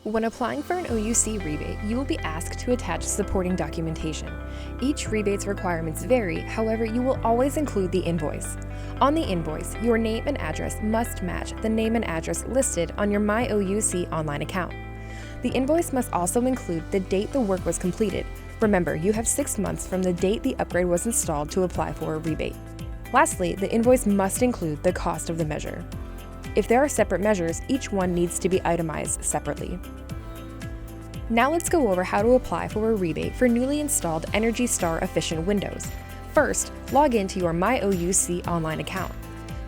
When applying for an OUC rebate, you will be asked to attach supporting documentation. Each rebate's requirements vary, however, you will always include the invoice. On the invoice, your name and address must match the name and address listed on your My OUC online account. The invoice must also include the date the work was completed. Remember, you have 6 months from the date the upgrade was installed to apply for a rebate. Lastly, the invoice must include the cost of the measure. If there are separate measures, each one needs to be itemized separately. Now let's go over how to apply for a rebate for newly installed Energy Star Efficient windows. First, log into your My OUC online account.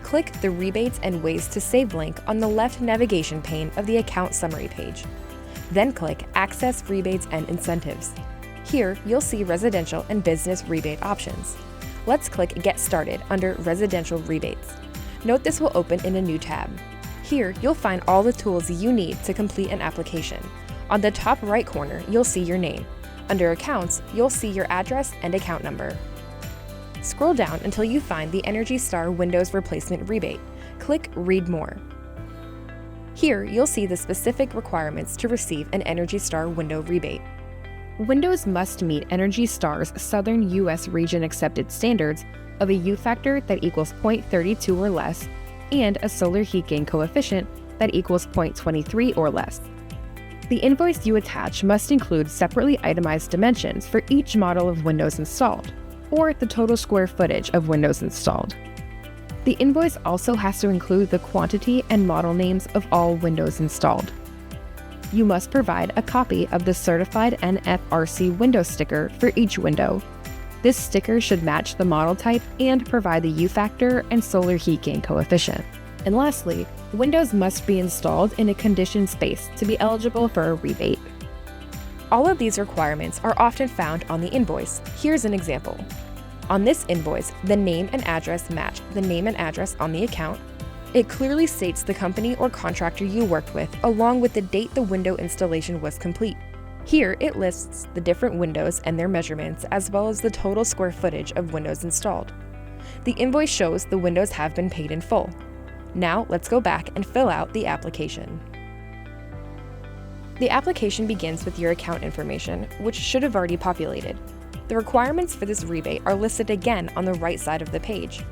Click the Rebates and Ways to Save link on the left navigation pane of the account summary page. Then click Access Rebates and Incentives. Here, you'll see residential and business rebate options. Let's click Get Started under Residential Rebates. Note this will open in a new tab. Here, you'll find all the tools you need to complete an application. On the top right corner, you'll see your name. Under Accounts, you'll see your address and account number. Scroll down until you find the Energy Star Windows Replacement Rebate. Click Read More. Here, you'll see the specific requirements to receive an Energy Star window rebate. Windows must meet Energy Star's Southern U.S. region accepted standards of a U factor that equals 0.32 or less and a solar heat gain coefficient that equals 0.23 or less. The invoice you attach must include separately itemized dimensions for each model of windows installed, or the total square footage of windows installed. The invoice also has to include the quantity and model names of all windows installed. You must provide a copy of the certified NFRC window sticker for each window. This sticker should match the model type and provide the U factor and solar heat gain coefficient. And lastly, windows must be installed in a conditioned space to be eligible for a rebate. All of these requirements are often found on the invoice. Here's an example. On this invoice, the name and address match the name and address on the account. It clearly states the company or contractor you worked with, along with the date the window installation was complete. Here, it lists the different windows and their measurements, as well as the total square footage of windows installed. The invoice shows the windows have been paid in full. Now, let's go back and fill out the application. The application begins with your account information, which should have already populated. The requirements for this rebate are listed again on the right side of the page.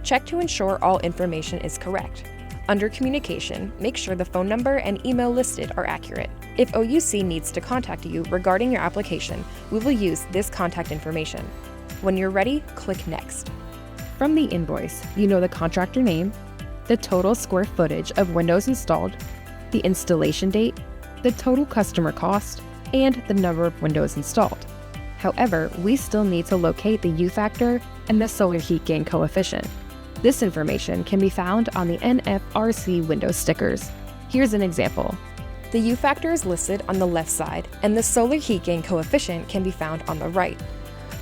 Check to ensure all information is correct. Under Communication, make sure the phone number and email listed are accurate. If OUC needs to contact you regarding your application, we will use this contact information. When you're ready, click Next. From the invoice, you know the contractor name, the total square footage of windows installed, the installation date, the total customer cost, and the number of windows installed. However, we still need to locate the U factor and the solar heat gain coefficient. This information can be found on the NFRC window stickers. Here's an example. The U factor is listed on the left side, and the solar heat gain coefficient can be found on the right.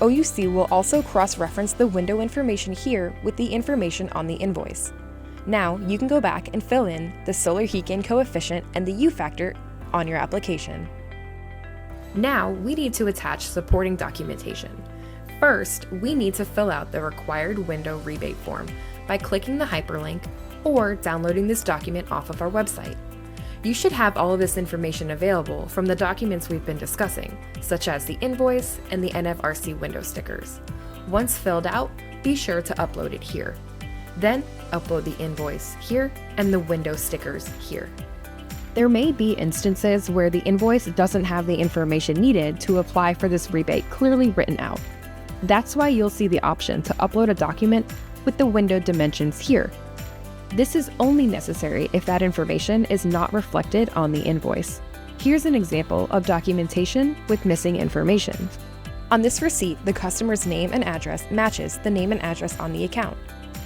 OUC will also cross-reference the window information here with the information on the invoice. Now, you can go back and fill in the solar heat gain coefficient and the U factor on your application. Now, we need to attach supporting documentation. First, we need to fill out the required window rebate form by clicking the hyperlink or downloading this document off of our website. You should have all of this information available from the documents we've been discussing, such as the invoice and the NFRC window stickers. Once filled out, be sure to upload it here. Then, upload the invoice here and the window stickers here. There may be instances where the invoice doesn't have the information needed to apply for this rebate clearly written out. That's why you'll see the option to upload a document with the window dimensions here. This is only necessary if that information is not reflected on the invoice. Here's an example of documentation with missing information. On this receipt, the customer's name and address matches the name and address on the account.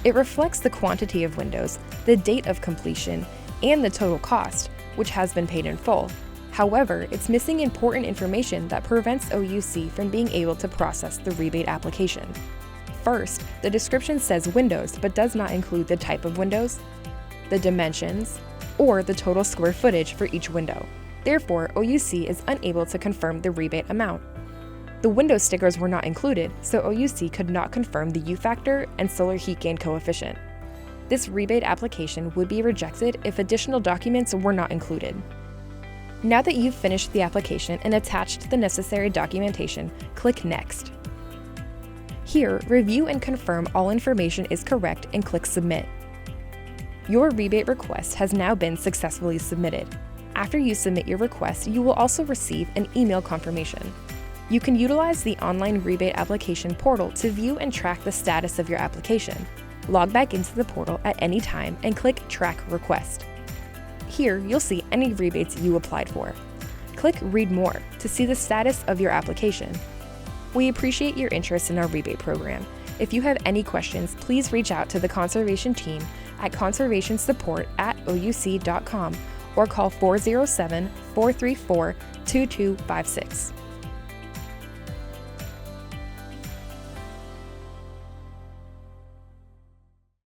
It reflects the quantity of windows, the date of completion, and the total cost, which has been paid in full. However, it's missing important information that prevents OUC from being able to process the rebate application. First, the description says windows but does not include the type of windows, the dimensions, or the total square footage for each window. Therefore, OUC is unable to confirm the rebate amount. The window stickers were not included, so OUC could not confirm the U factor and solar heat gain coefficient. This rebate application would be rejected if additional documents were not included. Now that you've finished the application and attached the necessary documentation, click Next. Here, review and confirm all information is correct and click Submit. Your rebate request has now been successfully submitted. After you submit your request, you will also receive an email confirmation. You can utilize the online rebate application portal to view and track the status of your application. Log back into the portal at any time and click Track Request. Here, you'll see any rebates you applied for. Click Read More to see the status of your application. We appreciate your interest in our rebate program. If you have any questions, please reach out to the conservation team at conservationsupport@ouc.com or call 407-434-2256.